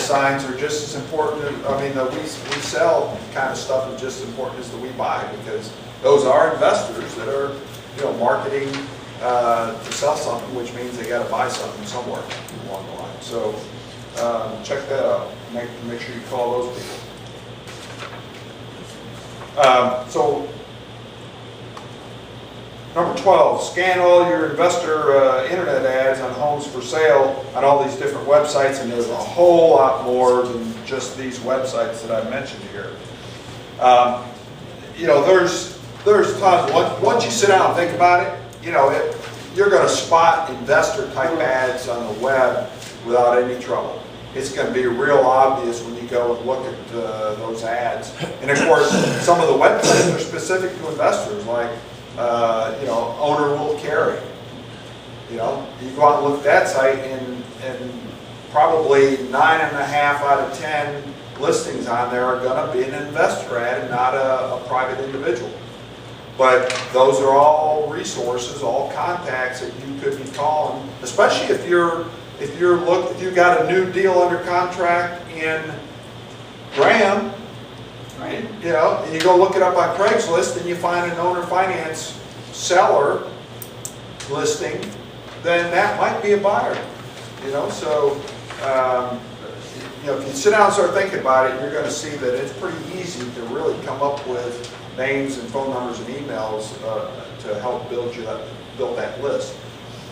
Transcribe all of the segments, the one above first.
signs are just as important. I mean, the we sell kind of stuff is just as important as the we buy, because those are investors that are, marketing to sell something, which means they got to buy something somewhere along the line. So check that out. Make sure you call those people. So number 12, scan all your investor internet ads on homes for sale on all these different websites, and there's a whole lot more than just these websites that I mentioned here. There's tons. Once you sit down and think about it, you're going to spot investor type ads on the web without any trouble. It's going to be real obvious when you go and look at those ads. And of course, some of the websites are specific to investors, like owner will carry. You go out and look at that site, and probably 9.5 out of 10 listings on there are going to be an investor ad and not a private individual. But those are all resources, all contacts that you could be calling, especially if you've got a new deal under contract in Graham, right? And you go look it up on Craigslist and you find an owner finance seller listing, then that might be a buyer. So if you sit down and start thinking about it, you're going to see that it's pretty easy to really come up with names and phone numbers and emails to help build that list.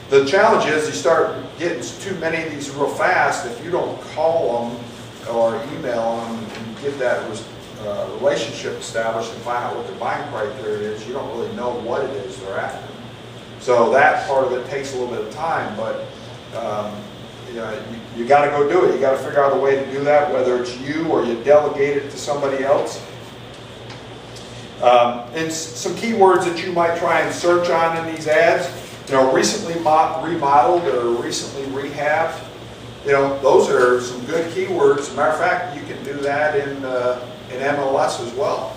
The challenge is you start getting too many of these real fast. If you don't call them or email them and get that relationship established and find out what their buying criteria is, you don't really know what it is they're after. So that part of it takes a little bit of time, but you got to go do it. You got to figure out a way to do that, whether it's you or you delegate it to somebody else. And some keywords that you might try and search on in these ads, recently remodeled or recently rehabbed. Those are some good keywords. As a matter of fact, you can do that in MLS as well.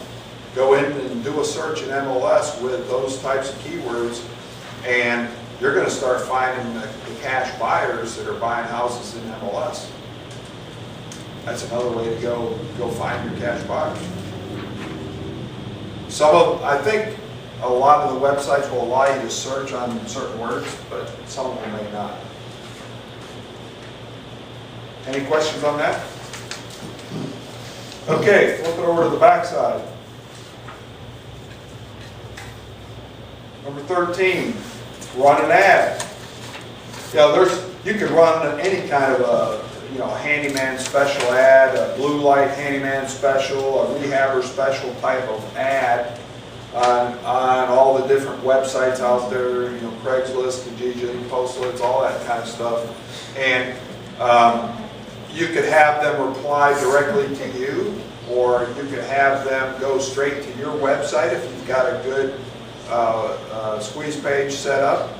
Go in and do a search in MLS with those types of keywords, and you're going to start finding the cash buyers that are buying houses in MLS. That's another way to go find your cash buyers. I think a lot of the websites will allow you to search on certain words, but some of them may not. Any questions on that? Okay, flip it over to the back side. Number 13, run an ad. You can run any kind of a handyman special ad, a blue light handyman special, a rehabber special type of ad on all the different websites out there, Craigslist, Kijiji, Postlights, all that kind of stuff. And you could have them reply directly to you, or you could have them go straight to your website if you've got a good squeeze page set up.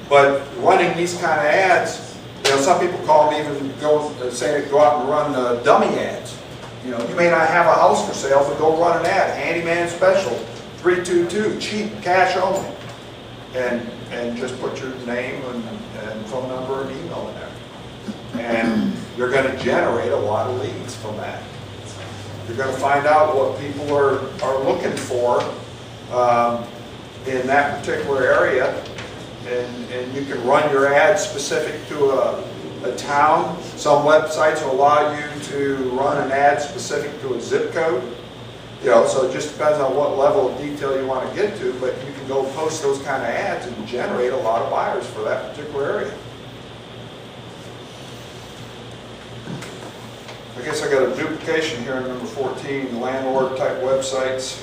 But running these kind of ads, some people call them even go out and run dummy ads. You may not have a house for sale, but go run an ad, handyman special, 322, cheap, cash only, and just put your name and phone number and email in there, and you're going to generate a lot of leads from that. You're going to find out what people are looking for in that particular area. And you can run your ad specific to a town. Some websites will allow you to run an ad specific to a zip code. So it just depends on what level of detail you want to get to, but you can go post those kind of ads and generate a lot of buyers for that particular area. I guess I got a duplication here in number 14, landlord type websites.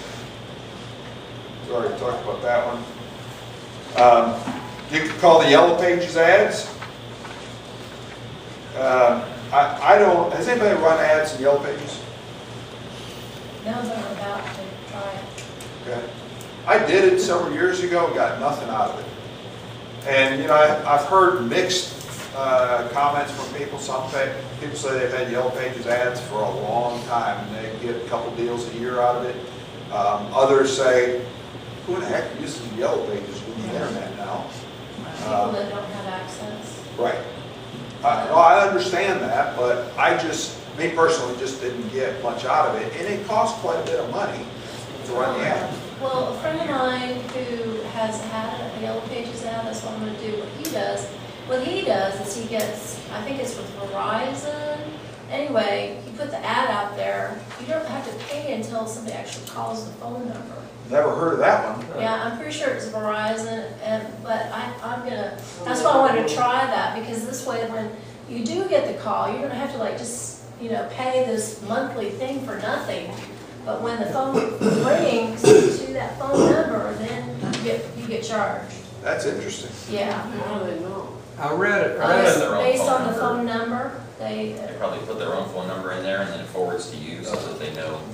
Sorry to talk about that one. You could call the Yellow Pages ads. I don't. Has anybody run ads in Yellow Pages? No, but I'm about to try it. Okay. I did it several years ago. Got nothing out of it. And I've heard mixed comments from people. Some people say they've had Yellow Pages ads for a long time and they get a couple deals a year out of it. Others say, "Who in the heck uses Yellow Pages with the internet now?" People that don't have access. Right. I understand that, but I Me personally, just didn't get much out of it, and it cost quite a bit of money to run the ad. Well, a friend of mine who has had a Yellow Pages ad, that's what I'm gonna do, what he does. What he does is he gets, I think it's with Verizon. Anyway, you put the ad out there, you don't have to pay until somebody actually calls the phone number. Never heard of that one. Yeah, I'm pretty sure it's Verizon, but I'm gonna, that's why I wanted to try that, because this way when you do get the call, you're gonna have to like just, pay this monthly thing for nothing. But when the phone rings to that phone number, then you get charged. That's interesting. Yeah. How do they know? I read it, It's their own based phone on the number. phone number, they, They probably put their own phone number in there and then it forwards to you so that they know